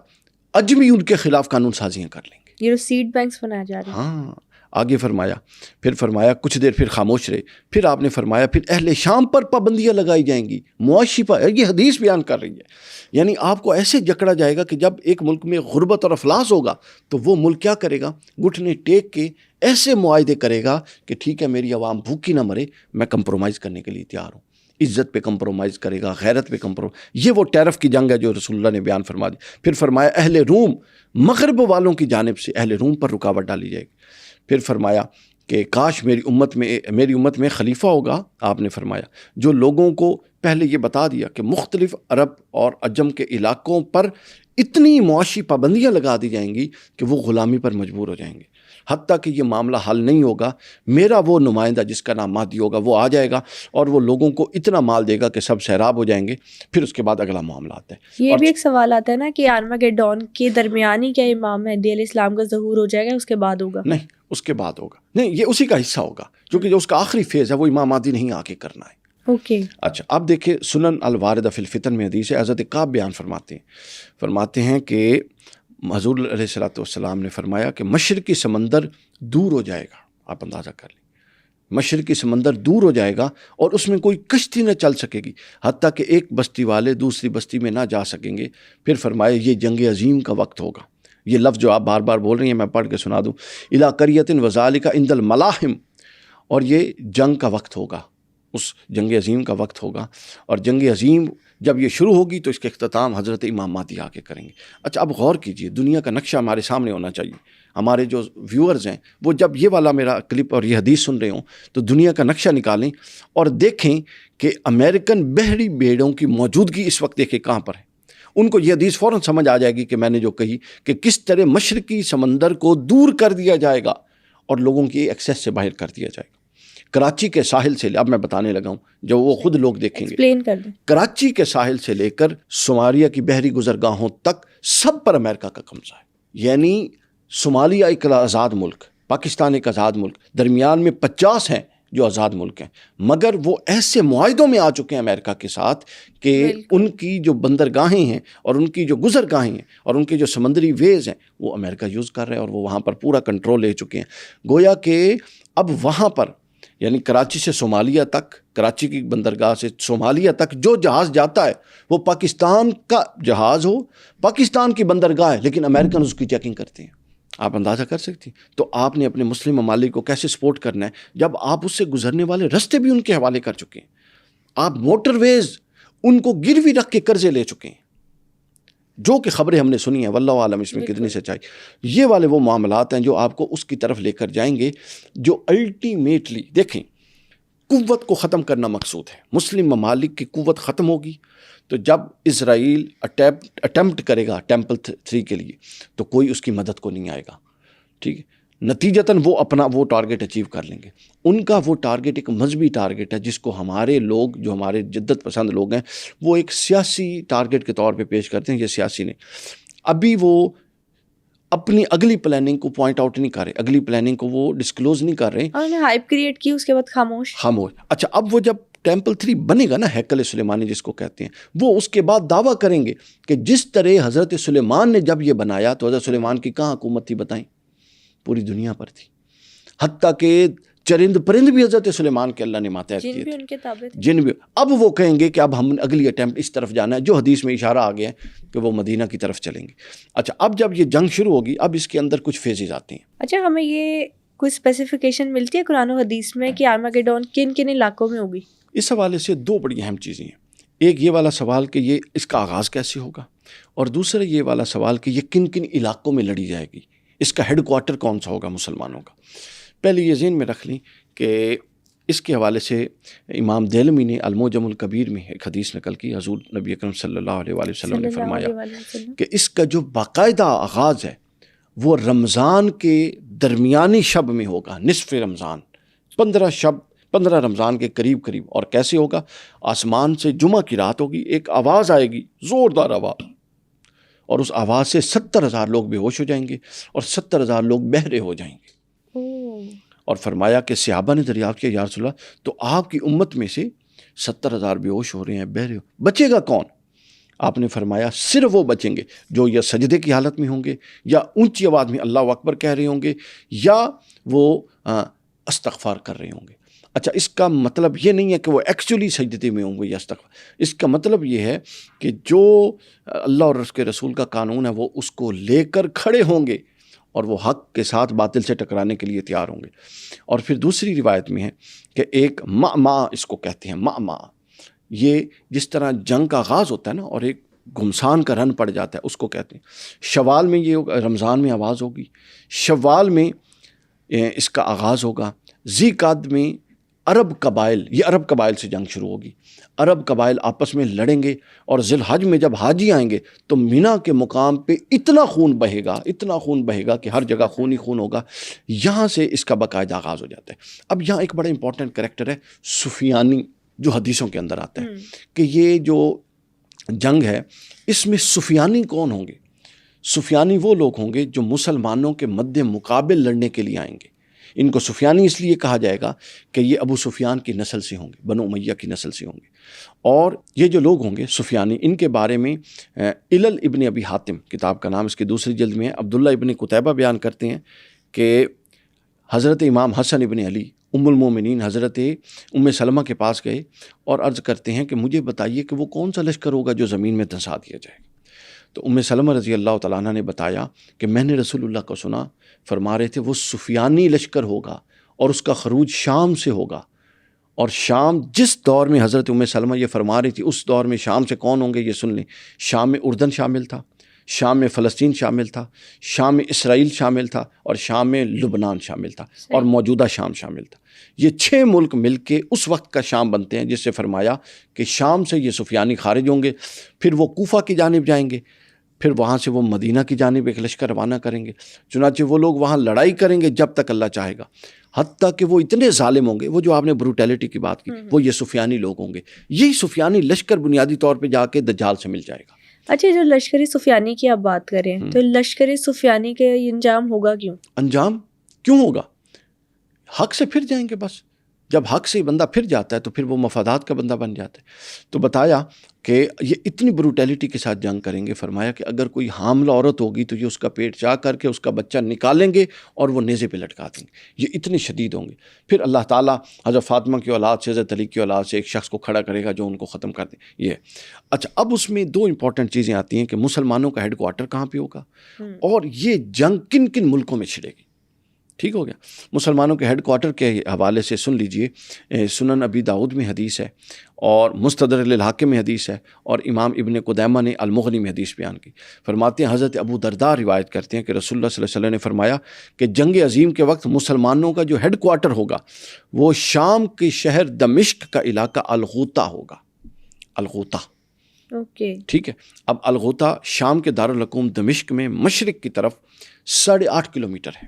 اجمی ان کے خلاف قانون سازیاں کر لیں گے. یہ سیڈ بینکس بنایا جا رہے ہیں. ہاں آگے فرمایا، پھر فرمایا کچھ دیر پھر خاموش رہے. پھر آپ نے فرمایا پھر اہل شام پر پابندیاں لگائی جائیں گی، معاشی پر. یہ حدیث بیان کر رہی ہے. یعنی آپ کو ایسے جکڑا جائے گا کہ جب ایک ملک میں غربت اور افلاس ہوگا تو وہ ملک کیا کرے گا؟ گھٹنے ٹیک کے ایسے معاہدے کرے گا کہ ٹھیک ہے میری عوام بھوکی نہ مرے، میں کمپرومائز کرنے کے لیے تیار ہوں. عزت پہ کمپرومائز کرے گا، غیرت پہ کمپرومائز. یہ وہ ٹیرف کی جنگ ہے جو رسول اللہ نے بیان فرما دی. پھر فرمایا اہل روم، مغرب والوں کی جانب سے اہل روم پر رکاوٹ ڈالی جائے گی. پھر فرمایا کہ کاش میری امت میں خلیفہ ہوگا. آپ نے فرمایا جو لوگوں کو پہلے یہ بتا دیا کہ مختلف عرب اور عجم کے علاقوں پر اتنی معاشی پابندیاں لگا دی جائیں گی کہ وہ غلامی پر مجبور ہو جائیں گے، حتیٰ کہ یہ معاملہ حل نہیں ہوگا. میرا وہ نمائندہ جس کا نام مہدی ہوگا وہ آ جائے گا اور وہ لوگوں کو اتنا مال دے گا کہ سب سیراب ہو جائیں گے. پھر اس کے بعد اگلا معاملہ آتا ہے. یہ بھی ایک سوال آتا ہے نا کہ آرمگیڈون کے درمیان ہی کیا امام مہدی علیہ السلام کا ظہور ہو جائے گا، اس کے بعد ہوگا؟ نہیں، اس کے بعد ہوگا. نہیں، یہ اسی کا حصہ ہوگا کیونکہ جو اس کا آخری فیز ہے وہ امام مہدی نہیں آ کے کرنا ہے. اوکے. اچھا اب دیکھیں سنن الواردہ فی الفتن میں حدیث ہے. حضرت کعب بیان فرماتے ہیں کہ حضور علیہ الصلوۃ والسلام نے فرمایا کہ مشرقی سمندر دور ہو جائے گا. آپ اندازہ کر لیں، مشرقی سمندر دور ہو جائے گا اور اس میں کوئی کشتی نہ چل سکے گی، حتیٰ کہ ایک بستی والے دوسری بستی میں نہ جا سکیں گے. پھر فرمایا یہ جنگ عظیم کا وقت ہوگا. یہ لفظ جو آپ بار بار بول رہی ہیں میں پڑھ کے سنا دوں، الی قریۃ وذالک عند الملاحم، اور یہ جنگ کا وقت ہوگا، اس جنگ عظیم کا وقت ہوگا. اور جنگ عظیم جب یہ شروع ہوگی تو اس کے اختتام حضرت امام مہدی آ کے کریں گے. اچھا اب غور کیجئے، دنیا کا نقشہ ہمارے سامنے ہونا چاہیے. ہمارے جو ویورز ہیں وہ جب یہ والا میرا کلپ اور یہ حدیث سن رہے ہوں تو دنیا کا نقشہ نکالیں اور دیکھیں کہ امریکن بحری بیڑوں کی موجودگی اس وقت دیکھیں کہاں پر ہے. ان کو یہ حدیث فوراً سمجھ آ جائے گی کہ میں نے جو کہی کہ کس طرح مشرقی سمندر کو دور کر دیا جائے گا اور لوگوں کی ایکسیس سے باہر کر دیا جائے گا. کراچی کے ساحل سے اب میں بتانے لگا ہوں جو وہ خود لوگ دیکھیں گے. کراچی کے ساحل سے لے کر صومالیہ کی بحری گزرگاہوں تک سب پر امریکہ کا قبضہ ہے. یعنی صومالیہ ایک آزاد ملک، پاکستان ایک آزاد ملک، درمیان میں 50 ہیں جو آزاد ملک ہیں، مگر وہ ایسے معاہدوں میں آ چکے ہیں امریکہ کے ساتھ کہ ان کی جو بندرگاہیں ہیں اور ان کی جو گزرگاہیں ہیں اور ان کے جو سمندری ویز ہیں وہ امریکہ یوز کر رہے ہیں اور وہ وہاں پر پورا کنٹرول لے چکے ہیں. گویا کہ اب وہاں پر یعنی کراچی سے صومالیہ تک، کراچی کی بندرگاہ سے صومالیہ تک جو جہاز جاتا ہے وہ پاکستان کا جہاز ہو، پاکستان کی بندرگاہ ہے، لیکن امریکن اس کی چیکنگ کرتے ہیں. آپ اندازہ کر سکتی ہیں. تو آپ نے اپنے مسلم ممالک کو کیسے سپورٹ کرنا ہے جب آپ اس سے گزرنے والے رستے بھی ان کے حوالے کر چکے ہیں. آپ موٹر ویز ان کو گروی رکھ کے قرضے لے چکے ہیں، جو کہ خبریں ہم نے سنی ہیں، واللہ عالم اس میں کتنی سچائی. یہ والے وہ معاملات ہیں جو آپ کو اس کی طرف لے کر جائیں گے جو الٹیمیٹلی، دیکھیں، قوت کو ختم کرنا مقصود ہے. مسلم ممالک کی قوت ختم ہوگی تو جب اسرائیل اٹیمپٹ کرے گا ٹیمپل 3 کے لیے تو کوئی اس کی مدد کو نہیں آئے گا. ٹھیک ہے، نتیجتاً وہ اپنا وہ ٹارگٹ اچیو کر لیں گے. ان کا وہ ٹارگٹ ایک مذہبی ٹارگٹ ہے جس کو ہمارے لوگ جو ہمارے جدت پسند لوگ ہیں وہ ایک سیاسی ٹارگٹ کے طور پہ پیش کرتے ہیں. یہ سیاسی نے ابھی وہ اپنی اگلی پلاننگ کو پوائنٹ آؤٹ نہیں کر رہے، اگلی پلاننگ کو وہ ڈسکلوز نہیں کر رہے، اور ہائپ کریٹ کی، اس کے بعد خاموش. اچھا، اب وہ جب ٹیمپل 3 بنے گا نا، ہیکل سلیمانی جس کو کہتے ہیں، وہ اس کے بعد دعویٰ کریں گے کہ جس طرح حضرت سلیمان نے جب یہ بنایا تو حضرت سلیمان کی کہاں حکومت تھی بتائیں؟ پوری دنیا پر تھی. حتیٰ کہ چرند پرند بھی حضرت سلیمان کے اللہ نے ماتحت کیے تھے، ان کے تابع تھے. جن بھی. اب وہ کہیں گے کہ اب ہم اگلی اٹیمپٹ اس طرف جانا ہے، جو حدیث میں اشارہ آ گیا ہے کہ وہ مدینہ کی طرف چلیں گے. اچھا، اب جب یہ جنگ شروع ہوگی اب اس کے اندر کچھ فیزز آتے ہیں. اچھا، ہمیں یہ کوئی اسپیسیفیکیشن ملتی ہے قرآن و حدیث میں کہ آرماگیڈون کن کن علاقوں میں ہوگی؟ اس حوالے سے 2 بڑی اہم چیزیں ہیں. ایک یہ والا سوال کہ یہ اس کا آغاز کیسے ہوگا، اور دوسرا یہ والا سوال کہ یہ کن کن علاقوں میں لڑی جائے گی، اس کا ہیڈ کوارٹر کون سا ہوگا مسلمانوں کا. پہلے یہ ذہن میں رکھ لیں کہ اس کے حوالے سے امام دیلمی نے المعجم الکبیر میں ایک حدیث نقل کی. حضور نبی اکرم صلی اللہ علیہ وآلہ وسلم نے فرمایا کہ اس کا جو باقاعدہ آغاز ہے وہ رمضان کے درمیانی شب میں ہوگا، نصف رمضان، 15 رمضان کے قریب، اور کیسے ہوگا؟ آسمان سے جمعہ کی رات ہوگی، ایک آواز آئے گی، زوردار آواز، اور اس آواز سے 70,000 لوگ بے ہوش ہو جائیں گے اور 70,000 لوگ بہرے ہو جائیں گے. اور فرمایا کہ صحابہ نے دریافت کیا، یا رسول اللہ، تو آپ کی امت میں سے 70,000 بے ہوش ہو رہے ہیں، بہرے ہو، بچے گا کون؟ آپ نے فرمایا صرف وہ بچیں گے جو یا سجدے کی حالت میں ہوں گے، یا اونچی آواز میں اللہ اکبر کہہ رہے ہوں گے، یا وہ استغفار کر رہے ہوں گے. اچھا، اس کا مطلب یہ نہیں ہے کہ وہ ایکچولی سجدے میں ہوں گے یا استغفار. اس کا مطلب یہ ہے کہ جو اللہ اور اس کے رسول کا قانون ہے وہ اس کو لے کر کھڑے ہوں گے اور وہ حق کے ساتھ باطل سے ٹکرانے کے لیے تیار ہوں گے. اور پھر دوسری روایت میں ہے کہ ایک مع اس کو کہتے ہیں، مع، یہ جس طرح جنگ کا آغاز ہوتا ہے نا اور ایک گھمسان کا رن پڑ جاتا ہے، اس کو کہتے ہیں. شوال میں یہ ہوگا، رمضان میں آواز ہوگی، شوال میں اس کا آغاز ہوگا، ذی قعدہ میں عرب قبائل، یہ عرب قبائل سے جنگ شروع ہوگی، عرب قبائل آپس میں لڑیں گے، اور ذی الحج میں جب حاجی آئیں گے تو مینا کے مقام پہ اتنا خون بہے گا کہ ہر جگہ خون ہی خون ہوگا. یہاں سے اس کا باقاعدہ آغاز ہو جاتا ہے. اب یہاں ایک بڑا امپورٹنٹ کریکٹر ہے سفیانی، جو حدیثوں کے اندر آتا ہے کہ یہ جو جنگ ہے اس میں سفیانی کون ہوں گے؟ سفیانی وہ لوگ ہوں گے جو مسلمانوں کے مد مقابل لڑنے کے لیے آئیں گے. ان کو سفیانی اس لیے کہا جائے گا کہ یہ ابو سفیان کی نسل سے ہوں گے، بنو امیہ کی نسل سے ہوں گے. اور یہ جو لوگ ہوں گے سفیانی، ان کے بارے میں علل ابن ابی حاتم کتاب کا نام اس کی دوسری جلد میں ہے، عبداللہ ابن قتیبہ بیان کرتے ہیں کہ حضرت امام حسن ابن علی ام المومنین حضرت ام سلمہ کے پاس گئے اور عرض کرتے ہیں کہ مجھے بتائیے کہ وہ کون سا لشکر ہوگا جو زمین میں دھنسا دیا جائے گا. تو ام سلمہ رضی اللہ تعالیٰ عنہ نے بتایا کہ میں نے رسول اللہ کو سنا، فرما رہے تھے وہ سفیانی لشکر ہوگا اور اس کا خروج شام سے ہوگا. اور شام جس دور میں حضرت ام سلمہ یہ فرما رہی تھی اس دور میں شام سے کون ہوں گے یہ سن لیں. شام میں اردن شامل تھا، شام میں فلسطین شامل تھا، شام میں اسرائیل شامل تھا، اور شام میں لبنان شامل تھا، اور موجودہ شام شامل تھا. یہ 6 ملک مل کے اس وقت کا شام بنتے ہیں، جس سے فرمایا کہ شام سے یہ سفیانی خارج ہوں گے، پھر وہ کوفہ کی جانب جائیں گے، پھر وہاں سے وہ مدینہ کی جانب ایک لشکر روانہ کریں گے. چنانچہ وہ لوگ وہاں لڑائی کریں گے جب تک اللہ چاہے گا، حتیٰ کہ وہ اتنے ظالم ہوں گے، وہ جو آپ نے بروٹیلٹی کی بات کی، وہ یہ سفیانی لوگ ہوں گے. یہی سفیانی لشکر بنیادی طور پہ جا کے دجال سے مل جائے گا. اچھا، جو لشکر سفیانی کی آپ بات کریں تو لشکر سفیانی کے انجام ہوگا کیوں؟ انجام کیوں ہوگا؟ حق سے پھر جائیں گے، بس جب حق سے بندہ پھر جاتا ہے تو پھر وہ مفادات کا بندہ بن جاتا ہے۔ تو بتایا کہ یہ اتنی بروٹیلٹی کے ساتھ جنگ کریں گے، فرمایا کہ اگر کوئی حاملہ عورت ہوگی تو یہ اس کا پیٹ چاک کر کے اس کا بچہ نکالیں گے اور وہ نیزے پہ لٹکا دیں گے، یہ اتنے شدید ہوں گے۔ پھر اللہ تعالیٰ حضرت فاطمہ کی اولاد سے، حضرت علی کی اولاد سے ایک شخص کو کھڑا کرے گا جو ان کو ختم کر دے۔ یہ اچھا، اب اس میں دو امپورٹنٹ چیزیں آتی ہیں کہ مسلمانوں کا ہیڈ کوارٹر کہاں پہ ہوگا اور یہ جنگ کن کن ملکوں میں چھڑے گی۔ ٹھیک ہو گیا۔ مسلمانوں کے ہیڈ کوارٹر کے حوالے سے سن لیجئے، سنن ابی داؤد میں حدیث ہے اور مستدرک للحاکم میں حدیث ہے اور امام ابن قدامہ نے المغنی میں حدیث بیان کی۔ فرماتے ہیں حضرت ابو درداء روایت کرتے ہیں کہ رسول اللہ صلی اللہ علیہ وسلم نے فرمایا کہ جنگ عظیم کے وقت مسلمانوں کا جو ہیڈ کوارٹر ہوگا وہ شام کے شہر دمشق کا علاقہ الغوطہ ہوگا۔ الغوطہ، ٹھیک ہے۔ اب الغوطہ شام کے دارالحکومت دمشق میں مشرق کی طرف 8.5 کلومیٹر ہے،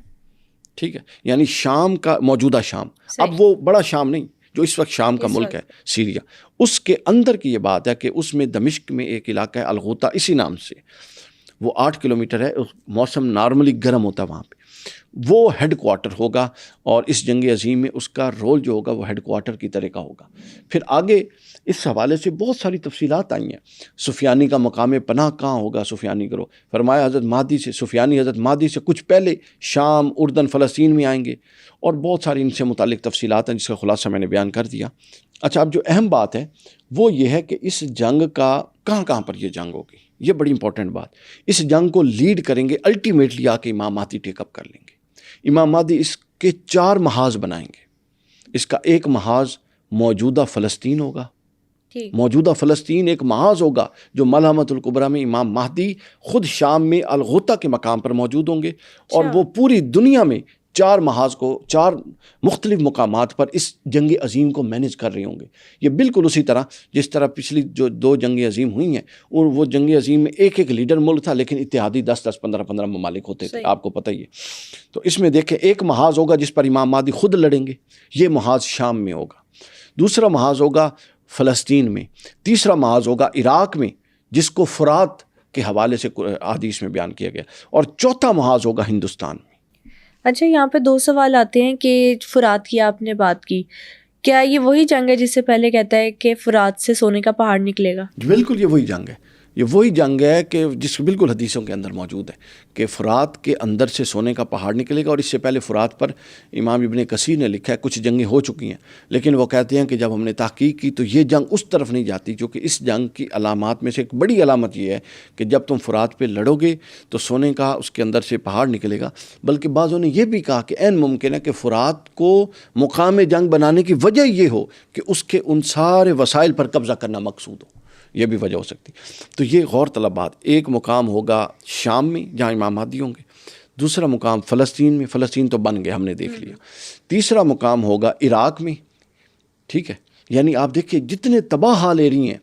ٹھیک ہے، یعنی شام کا موجودہ شام، اب وہ بڑا شام نہیں جو اس وقت شام کا ملک ہے سیریا، اس کے اندر کی یہ بات ہے کہ اس میں دمشق میں ایک علاقہ ہے الغوطہ اسی نام سے، وہ 8 کلومیٹر ہے، موسم نارملی گرم ہوتا ہے وہاں پہ، وہ ہیڈ کوارٹر ہوگا اور اس جنگ عظیم میں اس کا رول جو ہوگا وہ ہیڈ کوارٹر کی طرح کا ہوگا۔ پھر آگے اس حوالے سے بہت ساری تفصیلات آئی ہیں۔ سفیانی کا مقام پناہ کہاں ہوگا؟ سفیانی گروہ، فرمایا حضرت مہدی سے، سفیانی حضرت مہدی سے کچھ پہلے شام، اردن، فلسطین میں آئیں گے، اور بہت ساری ان سے متعلق تفصیلات ہیں جس کا خلاصہ میں نے بیان کر دیا۔ اچھا، اب جو اہم بات ہے وہ یہ ہے کہ اس جنگ کا کہاں پر یہ جنگ ہوگی، یہ بڑی امپورٹنٹ بات۔ اس جنگ کو لیڈ کریں گے الٹیمیٹلی آ کے امام مہدی ٹیک اپ کر لیں گے۔ امام مہدی اس کے 4 محاذ بنائیں گے۔ اس کا ایک محاذ موجودہ فلسطین ہوگا، موجودہ فلسطین ایک محاذ ہوگا جو ملحمۃ الکبریٰ میں امام مہدی خود شام میں الغوطہ کے مقام پر موجود ہوں گے، اور وہ پوری دنیا میں 4 محاذ کو 4 مختلف مقامات پر اس جنگ عظیم کو مینیج کر رہے ہوں گے۔ یہ بالکل اسی طرح جس طرح پچھلی جو 2 جنگ عظیم ہوئی ہیں، اور وہ جنگ عظیم میں ایک لیڈر ملک تھا لیکن اتحادی 10 15 ممالک ہوتے تھے، آپ کو پتہ ہی ہے۔ تو اس میں دیکھیں ایک محاذ ہوگا جس پر امام مہدی خود لڑیں گے، یہ محاذ شام میں ہوگا۔ دوسرا محاذ ہوگا فلسطین میں، تیسرا محاذ ہوگا عراق میں جس کو فرات کے حوالے سے حدیث میں بیان کیا گیا، اور چوتھا محاذ ہوگا ہندوستان میں۔ اچھا، یہاں پہ 2 سوال آتے ہیں کہ فرات کی آپ نے بات کی، کیا یہ وہی جنگ ہے جس سے پہلے کہتا ہے کہ فرات سے سونے کا پہاڑ نکلے گا؟ بالکل یہ وہی جنگ ہے، یہ وہی جنگ ہے کہ جس بالکل حدیثوں کے اندر موجود ہے کہ فرات کے اندر سے سونے کا پہاڑ نکلے گا۔ اور اس سے پہلے فرات پر امام ابن کثیر نے لکھا ہے کچھ جنگیں ہو چکی ہیں، لیکن وہ کہتے ہیں کہ جب ہم نے تحقیق کی تو یہ جنگ اس طرف نہیں جاتی، کیونکہ اس جنگ کی علامات میں سے ایک بڑی علامت یہ ہے کہ جب تم فرات پہ لڑو گے تو سونے کا اس کے اندر سے پہاڑ نکلے گا۔ بلکہ بعضوں نے یہ بھی کہا کہ عین ممکن ہے کہ فرات کو مقام جنگ بنانے کی وجہ یہ ہو کہ اس کے ان سارے وسائل پر قبضہ کرنا مقصود ہو، یہ بھی وجہ ہو سکتی۔ تو یہ غور طلب بات، ایک مقام ہوگا شام میں جہاں امام مہدی ہوں گے، دوسرا مقام فلسطین میں، فلسطین تو بن گئے ہم نے دیکھ لیا، تیسرا مقام ہوگا عراق میں، ٹھیک ہے، یعنی آپ دیکھیں جتنے تباہ حال ایریا ہیں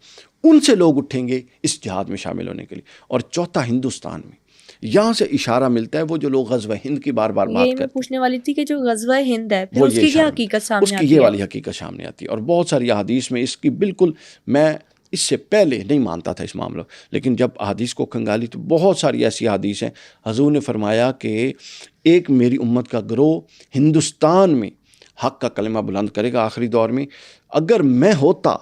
ان سے لوگ اٹھیں گے اس جہاد میں شامل ہونے کے لیے، اور چوتھا ہندوستان میں۔ یہاں سے اشارہ ملتا ہے وہ جو لوگ غزوہ ہند کی بار بات کرتے ہیں، میں پوچھنے والی تھی کہ جو غزوہ ہند ہے پھر اس کی کیا حقیقت سامنے آتی ہے؟ اس کی یہ والی حقیقت سامنے آتی ہے، اور بہت ساری احادیث میں اس کی بالکل، میں اس سے پہلے نہیں مانتا تھا اس معاملہ، لیکن جب احادیث کو کھنگالی تو بہت ساری ایسی احادیث ہیں۔ حضور نے فرمایا کہ ایک میری امت کا گروہ ہندوستان میں حق کا کلمہ بلند کرے گا آخری دور میں، اگر میں ہوتا،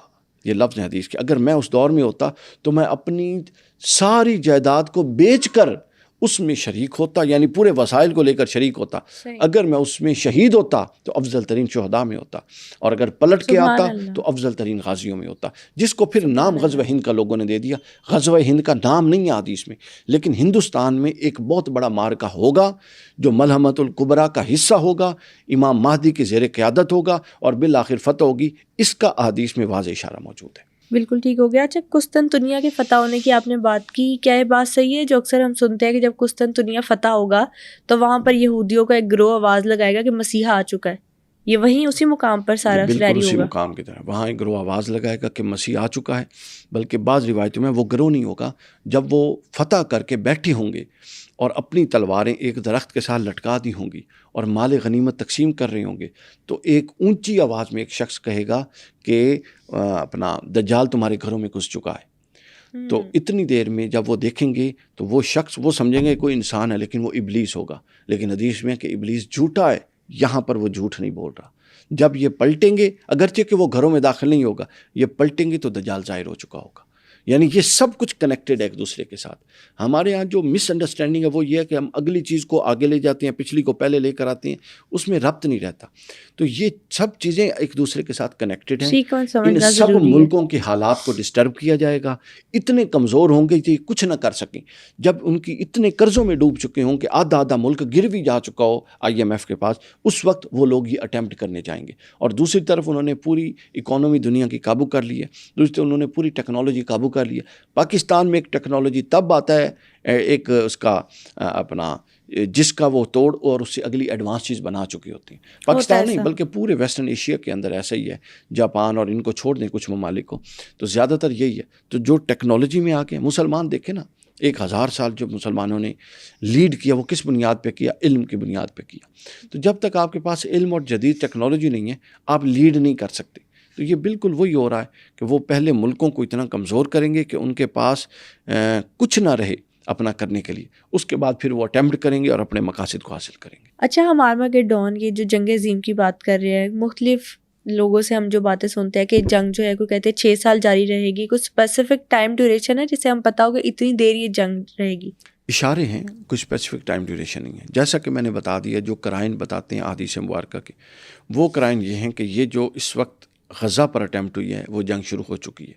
یہ لفظ ہے حدیث کے، اگر میں اس دور میں ہوتا تو میں اپنی ساری جائیداد کو بیچ کر اس میں شریک ہوتا، یعنی پورے وسائل کو لے کر شریک ہوتا۔ اگر میں اس میں شہید ہوتا تو افضل ترین شہداء میں ہوتا، اور اگر پلٹ کے آتا تو افضل ترین غازیوں میں ہوتا، جس کو پھر نام غزوہ ہند کا لوگوں نے دے دیا۔ غزوہ ہند کا نام نہیں ہے حدیث میں، لیکن ہندوستان میں ایک بہت بڑا معرکہ ہوگا جو ملحمۃ الکبریٰ کا حصہ ہوگا، امام مہدی کی زیر قیادت ہوگا، اور بالآخر فتح ہوگی۔ اس کا احادیث میں واضح اشارہ موجود ہے۔ بالکل ٹھیک ہو گیا۔ اچھا، قسطنطنیہ کے فتح ہونے کی آپ نے بات کی، کیا یہ بات صحیح ہے جو اکثر ہم سنتے ہیں کہ جب قسطنطنیہ فتح ہوگا تو وہاں پر یہودیوں کا ایک گروہ آواز لگائے گا کہ مسیحا آ چکا ہے؟ یہ وہیں اسی مقام پر سارا بالکل فلاری اسی ہوگا؟ مقام کی طرح وہاں ایک گروہ آواز لگائے گا کہ مسیح آ چکا ہے، بلکہ بعض روایتوں میں وہ گروہ نہیں ہوگا، جب وہ فتح کر کے بیٹھے ہوں گے اور اپنی تلواریں ایک درخت کے ساتھ لٹکا دی ہوں گی اور مال غنیمت تقسیم کر رہے ہوں گے، تو ایک اونچی آواز میں ایک شخص کہے گا کہ اپنا دجال تمہارے گھروں میں گھس چکا ہے۔ تو اتنی دیر میں جب وہ دیکھیں گے تو وہ شخص، وہ سمجھیں گے کوئی انسان ہے لیکن وہ ابلیس ہوگا، لیکن حدیث میں کہ ابلیس جھوٹا ہے، یہاں پر وہ جھوٹ نہیں بول رہا، جب یہ پلٹیں گے، اگرچہ کہ وہ گھروں میں داخل نہیں ہوگا، یہ پلٹیں گے تو دجال ظاہر ہو چکا ہوگا. یعنی یہ سب کچھ کنیکٹڈ ہے ایک دوسرے کے ساتھ. ہمارے ہاں جو مس انڈرسٹینڈنگ ہے وہ یہ ہے کہ ہم اگلی چیز کو آگے لے جاتے ہیں، پچھلی کو پہلے لے کر آتے ہیں، اس میں ربط نہیں رہتا. تو یہ سب چیزیں ایک دوسرے کے ساتھ کنیکٹڈ ہیں. ان سب ملکوں کے حالات کو ڈسٹرب کیا جائے گا. اتنے کمزور ہوں گے کہ کچھ نہ کر سکیں. جب ان کی اتنے قرضوں میں ڈوب چکے ہوں کہ آدھا ملک گروی جا چکا ہو IMF کے پاس، اس وقت وہ لوگ یہ اٹیمپٹ کرنے جائیں گے. اور دوسری طرف انہوں نے پوری اکانومی دنیا کی قابو کر لی ہے، دوسری طرف انہوں نے پوری ٹیکنالوجی قابو کر لی ہے. پاکستان میں ایک ٹیکنالوجی تب آتا ہے ایک اس کا اپنا جس کا وہ توڑ اور اس سے اگلی ایڈوانس چیز بنا چکی ہوتی ہیں. پاکستان نہیں بلکہ پورے ویسٹرن ایشیا کے اندر ایسا ہی ہے. جاپان اور ان کو چھوڑ دیں کچھ ممالک کو تو زیادہ تر یہی ہے. تو جو ٹیکنالوجی میں آ کے مسلمان دیکھیں نا، 1000 سال جو مسلمانوں نے لیڈ کیا وہ کس بنیاد پہ کیا؟ علم کی بنیاد پہ کیا. تو جب تک آپ کے پاس علم اور جدید ٹیکنالوجی نہیں ہے آپ لیڈ نہیں کر سکتے. تو یہ بالکل وہی ہو رہا ہے کہ وہ پہلے ملکوں کو اتنا کمزور کریں گے کہ ان کے پاس کچھ نہ رہے اپنا کرنے کے لیے، اس کے بعد پھر وہ اٹیمپٹ کریں گے اور اپنے مقاصد کو حاصل کریں گے. اچھا، ہم آرماگیڈون یہ جو جنگ عظیم کی بات کر رہے ہیں، مختلف لوگوں سے ہم جو باتیں سنتے ہیں کہ جنگ جو ہے کوئی کہتے ہیں 6 سال جاری رہے گی، کچھ اسپیسیفک ٹائم ڈیوریشن ہے جسے ہم پتہ ہوگا اتنی دیر یہ جنگ رہے گی؟ اشارے ہیں، کچھ اسپیسیفک ٹائم ڈیوریشن نہیں ہے. جیسا کہ میں نے بتا دیا، جو قرائن بتاتے ہیں احادیث مبارکہ کے، وہ قرائن یہ ہیں کہ یہ جو اس وقت غزہ پر اٹیمپٹ ہوئی ہے وہ جنگ شروع ہو چکی ہے.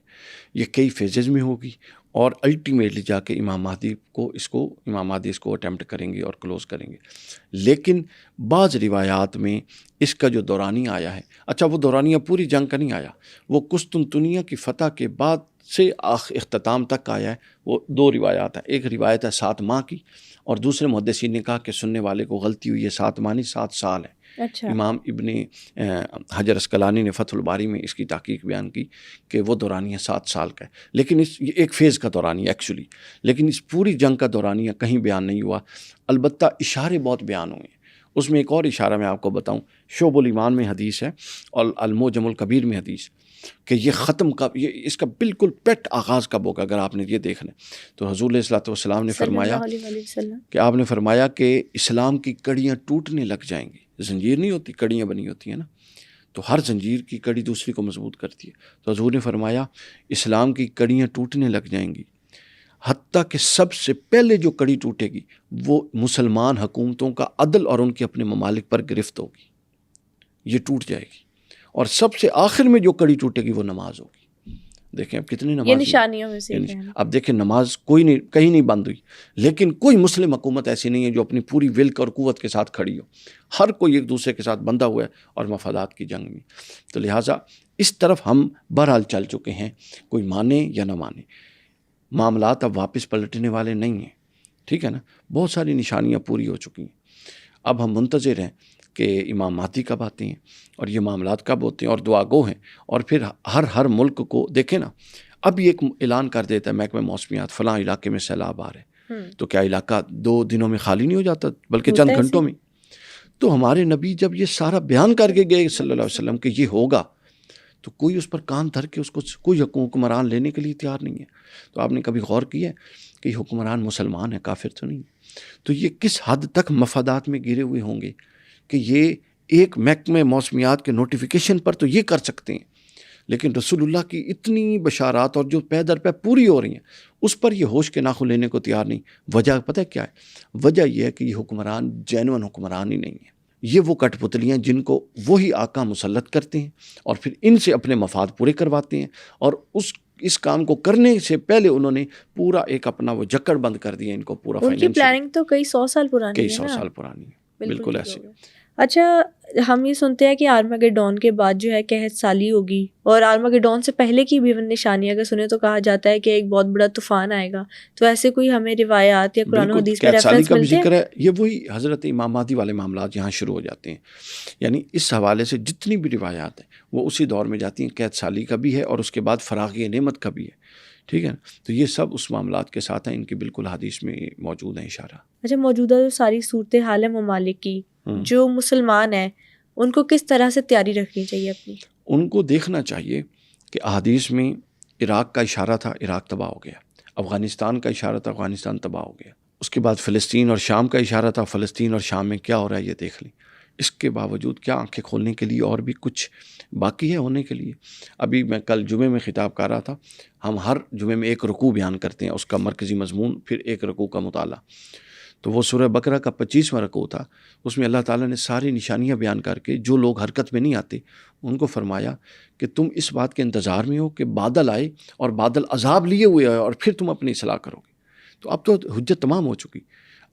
یہ کئی فیزز میں ہوگی اور الٹیمیٹلی جا کے امام مہدی اس کو اٹیمپٹ کریں گے اور کلوز کریں گے. لیکن بعض روایات میں اس کا جو دورانیہ آیا ہے، اچھا وہ دورانیہ پوری جنگ کا نہیں آیا، وہ قسطنطنیہ کی فتح کے بعد سے اختتام تک آیا ہے. وہ 2 روایات ہیں. ایک روایت ہے 7 ماہ کی، اور دوسرے محدثین نے کہا کہ سننے والے کو غلطی ہوئی ہے، 7 ماہ نہیں 7 سال ہے. اچھا. امام ابن حجر اسقلانی نے فتح الباری میں اس کی تحقیق بیان کی کہ وہ دورانیہ 7 سال کا ہے. لیکن یہ ایک فیز کا دورانیہ ایکچولی، لیکن اس پوری جنگ کا دورانیہ کہیں بیان نہیں ہوا. البتہ اشارے بہت بیان ہوئے ہیں. اس میں ایک اور اشارہ میں آپ کو بتاؤں، شعب الایمان میں حدیث ہے اور المعجم الکبیر میں حدیث کہ یہ ختم کا، یہ اس کا بالکل پیٹ آغاز کب ہوگا. اگر آپ نے یہ دیکھنا تو حضور علیہ الصلوۃ والسلام نے فرمایا کہ آپ نے فرمایا کہ اسلام کی کڑیاں ٹوٹنے لگ جائیں گی. زنجیر نہیں ہوتی، کڑیاں بنی ہوتی ہیں نا، تو ہر زنجیر کی کڑی دوسری کو مضبوط کرتی ہے. تو حضور نے فرمایا اسلام کی کڑیاں ٹوٹنے لگ جائیں گی، حتیٰ کہ سب سے پہلے جو کڑی ٹوٹے گی وہ مسلمان حکومتوں کا عدل اور ان کے اپنے ممالک پر گرفت ہوگی، یہ ٹوٹ جائے گی. اور سب سے آخر میں جو کڑی ٹوٹے گی وہ نماز ہوگی. دیکھیں اب کتنی نماز، یہ نشانیوں میں سے اب دیکھیں نماز کوئی نہیں، کہیں نہیں بند ہوئی، لیکن کوئی مسلم حکومت ایسی نہیں ہے جو اپنی پوری ولک اور قوت کے ساتھ کھڑی ہو. ہر کوئی ایک دوسرے کے ساتھ بندھا ہوا ہے اور مفادات کی جنگ میں. تو لہٰذا اس طرف ہم بہرحال چل چکے ہیں، کوئی مانے یا نہ مانے. معاملات اب واپس پلٹنے والے نہیں ہیں، ٹھیک ہے نا. بہت ساری نشانیاں پوری ہو چکی ہیں. اب ہم منتظر ہیں کہ امام مہدی کب آتے ہیں اور یہ معاملات کب ہوتے ہیں، اور دعا گو ہیں. اور پھر ہر ملک کو دیکھیں نا، اب یہ ایک اعلان کر دیتا ہے محکمہ موسمیات فلاں علاقے میں سیلاب آ رہے ہیں، تو کیا علاقہ 2 دنوں میں خالی نہیں ہو جاتا بلکہ چند گھنٹوں میں؟ تو ہمارے نبی جب یہ سارا بیان کر کے گئے صلی اللہ علیہ وسلم کہ یہ ہوگا، تو کوئی اس پر کان دھر کے اس کو کوئی حکمران لینے کے لیے تیار نہیں ہے. تو آپ نے کبھی غور کیا ہے کہ یہ حکمران مسلمان ہے، کافر تو نہیں؟ تو یہ کس حد تک مفادات میں گرے ہوئے ہوں گے کہ یہ ایک محکمہ موسمیات کے نوٹیفیکیشن پر تو یہ کر سکتے ہیں، لیکن رسول اللہ کی اتنی بشارات اور جو پے در پے پوری ہو رہی ہیں اس پر یہ ہوش کے ناخن لینے کو تیار نہیں. وجہ پتہ ہے کیا ہے؟ وجہ یہ ہے کہ یہ حکمران جینون حکمران ہی نہیں ہے. یہ وہ کٹ پتلیاں جن کو وہی آقا مسلط کرتے ہیں اور پھر ان سے اپنے مفاد پورے کرواتے ہیں، اور اس کام کو کرنے سے پہلے انہوں نے پورا ایک اپنا وہ جکڑ بند کر دیا ان کو پورا. ان کی پلاننگ تو کئی 100 سال پرانی ہے، کئی 100 سال پرانی ہے، بالکل ایسے. اچھا، ہم یہ سنتے ہیں کہ آرماگیڈون کے بعد جو ہے قحط سالی ہوگی، اور آرماگیڈون سے پہلے کی بھی نشانی اگر سنیں تو کہا جاتا ہے کہ ایک بہت بڑا طوفان آئے گا. تو ایسے کوئی ہمیں روایات یا قرآن و حدیث میں ریفرنس ملتے ہیں؟ یہ وہی حضرت امام مہدی والے معاملات یہاں شروع ہو جاتے ہیں. یعنی اس حوالے سے جتنی بھی روایات ہیں وہ اسی دور میں جاتی ہیں. قحط سالی کا بھی ہے اور اس کے بعد فراغی نعمت کا بھی ہے، ٹھیک ہے نا. تو یہ سب اس معاملات کے ساتھ ہیں، ان کی بالکل حدیث میں موجود ہیں اشارہ. اچھا، موجودہ جو ساری صورتحال ہے ممالک کی، جو مسلمان ہیں ان کو کس طرح سے تیاری رکھنی چاہیے اپنی؟ ان کو دیکھنا چاہیے کہ احادیث میں عراق کا اشارہ تھا، عراق تباہ ہو گیا. افغانستان کا اشارہ تھا، افغانستان تباہ ہو گیا. اس کے بعد فلسطین اور شام کا اشارہ تھا، فلسطین اور شام میں کیا ہو رہا ہے یہ دیکھ لیں. اس کے باوجود کیا آنکھیں کھولنے کے لیے اور بھی کچھ باقی ہے ہونے کے لیے؟ ابھی میں کل جمعے میں خطاب کر رہا تھا، ہم ہر جمعے میں ایک رکوع بیان کرتے ہیں، اس کا مرکزی مضمون، پھر ایک رکوع کا مطالعہ. تو وہ سورہ بقرہ کا 25واں رکوع تھا، اس میں اللہ تعالیٰ نے ساری نشانیاں بیان کر کے جو لوگ حرکت میں نہیں آتے ان کو فرمایا کہ تم اس بات کے انتظار میں ہو کہ بادل آئے اور بادل عذاب لیے ہوئے ہے اور پھر تم اپنی اصلاح کرو گے. تو اب تو حجت تمام ہو چکی.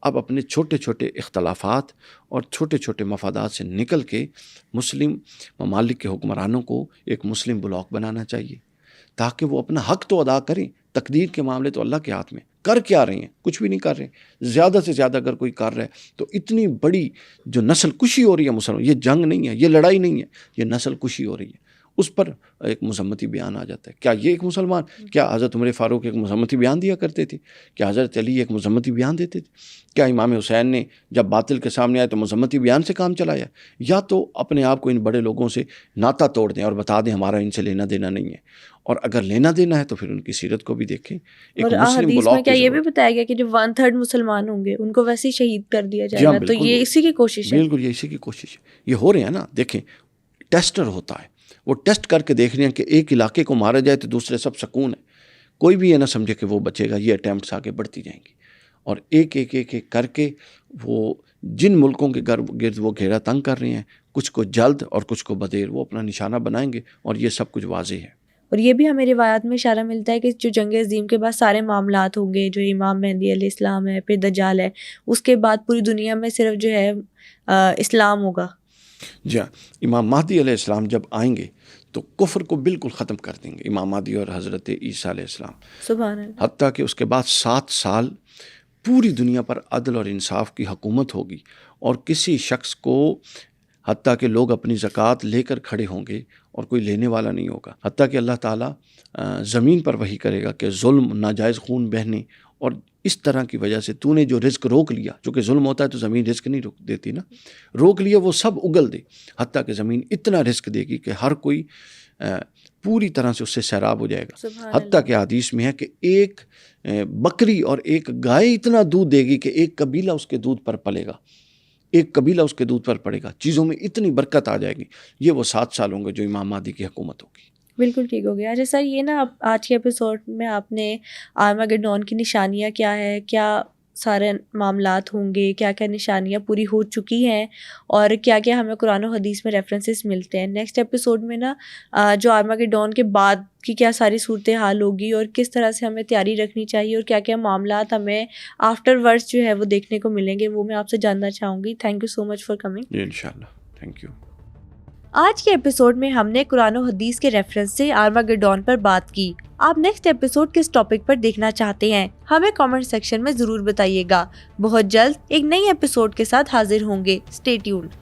اب اپنے چھوٹے چھوٹے اختلافات اور چھوٹے چھوٹے مفادات سے نکل کے مسلم ممالک کے حکمرانوں کو ایک مسلم بلاک بنانا چاہیے تاکہ وہ اپنا حق تو ادا کریں. تقدیر کے معاملے تو اللہ کے ہاتھ میں. کر کیا رہے ہیں؟ کچھ بھی نہیں کر رہے. زیادہ سے زیادہ اگر کوئی کر رہا ہے تو اتنی بڑی جو نسل کشی ہو رہی ہے مسلمان، یہ جنگ نہیں ہے، یہ لڑائی نہیں ہے، یہ نسل کشی ہو رہی ہے، اس پر ایک مذمتی بیان آ جاتا ہے. کیا یہ ایک مسلمان، کیا حضرت عمر فاروق ایک مذمتی بیان دیا کرتے تھے؟ کیا حضرت علی ایک مذمتی بیان دیتے تھے؟ کیا امام حسین نے جب باطل کے سامنے آئے تو مذمتی بیان سے کام چلایا؟ یا تو اپنے آپ کو ان بڑے لوگوں سے ناطہ توڑ دیں اور بتا دیں ہمارا ان سے لینا دینا نہیں ہے، اور اگر لینا دینا ہے تو پھر ان کی سیرت کو بھی دیکھیں. اور حدیث میں کیا یہ بھی بتایا گیا کہ جو 1/3 مسلمان ہوں گے ان کو ویسے ہی شہید کر دیا جائے گا؟ تو یہ اسی کی کوشش ہے. بالکل یہ اسی کی کوشش ہے. یہ ہو رہے ہیں نا، دیکھیں ٹیسٹر ہوتا ہے، وہ ٹیسٹ کر کے دیکھ رہے ہیں کہ ایک علاقے کو مارا جائے تو دوسرے سب سکون ہے. کوئی بھی یہ نہ سمجھے کہ وہ بچے گا. یہ اٹیمپٹس آگے بڑھتی جائیں گی اور ایک ایک ایک ایک کر کے وہ جن ملکوں کے گرد وہ گھیرا تنگ کر رہے ہیں، کچھ کو جلد اور کچھ کو بدیر، وہ اپنا نشانہ بنائیں گے اور یہ سب کچھ واضح ہے. اور یہ بھی ہمیں روایات میں اشارہ ملتا ہے کہ جو جنگ عظیم کے بعد سارے معاملات ہوں گے، جو امام مہدی علیہ السلام ہے، پھر دجال ہے، اس کے بعد پوری دنیا میں صرف جو ہے اسلام ہوگا. جی ہاں، امام مہدی علیہ السلام جب آئیں گے تو کفر کو بالکل ختم کر دیں گے، امام مہدی اور حضرت عیسیٰ علیہ السلام. سبحان اللہ. حتیٰ کہ اس کے بعد 7 سال پوری دنیا پر عدل اور انصاف کی حکومت ہوگی اور کسی شخص کو، حتیٰ کہ لوگ اپنی زکوٰۃ لے کر کھڑے ہوں گے اور کوئی لینے والا نہیں ہوگا. حتیٰ کہ اللہ تعالیٰ زمین پر وحی کرے گا کہ ظلم، ناجائز خون بہنے اور اس طرح کی وجہ سے تو نے جو رزق روک لیا، چونکہ ظلم ہوتا ہے تو زمین رزق نہیں روک دیتی نا، روک لیا وہ سب اگل دے. حتیٰ کہ زمین اتنا رزق دے گی کہ ہر کوئی پوری طرح سے اس سے سیراب ہو جائے گا. حتیٰ کہ حدیث میں ہے کہ ایک بکری اور ایک گائے اتنا دودھ دے گی کہ ایک قبیلہ اس کے دودھ پر پلے گا، ایک قبیلہ اس کے دودھ پر پڑے گا. چیزوں میں اتنی برکت آ جائے گی. یہ وہ 7 سال ہوں گے جو امام مہدی کی حکومت ہوگی. بالکل ٹھیک ہو گیا. جیسا یہ نا آج کے ایپیسوڈ میں آپ نے آرمگیڈون کی نشانیاں کیا ہے، کیا سارے معاملات ہوں گے، کیا کیا نشانیاں پوری ہو چکی ہیں اور کیا کیا ہمیں قرآن و حدیث میں ریفرنسز ملتے ہیں. نیکسٹ ایپیسوڈ میں نا جو آرمگیڈون کے بعد کی کیا ساری صورتحال ہوگی اور کس طرح سے ہمیں تیاری رکھنی چاہیے اور کیا کیا معاملات ہمیں آفٹر ورڈس جو ہے وہ دیکھنے کو ملیں گے، وہ میں آپ سے جاننا چاہوں گی. Thank you so much for coming. جی انشاءاللہ، تھینک یو. آج کے ایپیسوڈ میں ہم نے قرآن و حدیث کے ریفرنس سے آرمگیڈون پر بات کی. آپ نیکسٹ ایپیسوڈ کس ٹاپک پر دیکھنا چاہتے ہیں ہمیں کامنٹ سیکشن میں ضرور بتائیے گا. بہت جلد ایک نئی ایپیسوڈ کے ساتھ حاضر ہوں گے. Stay tuned.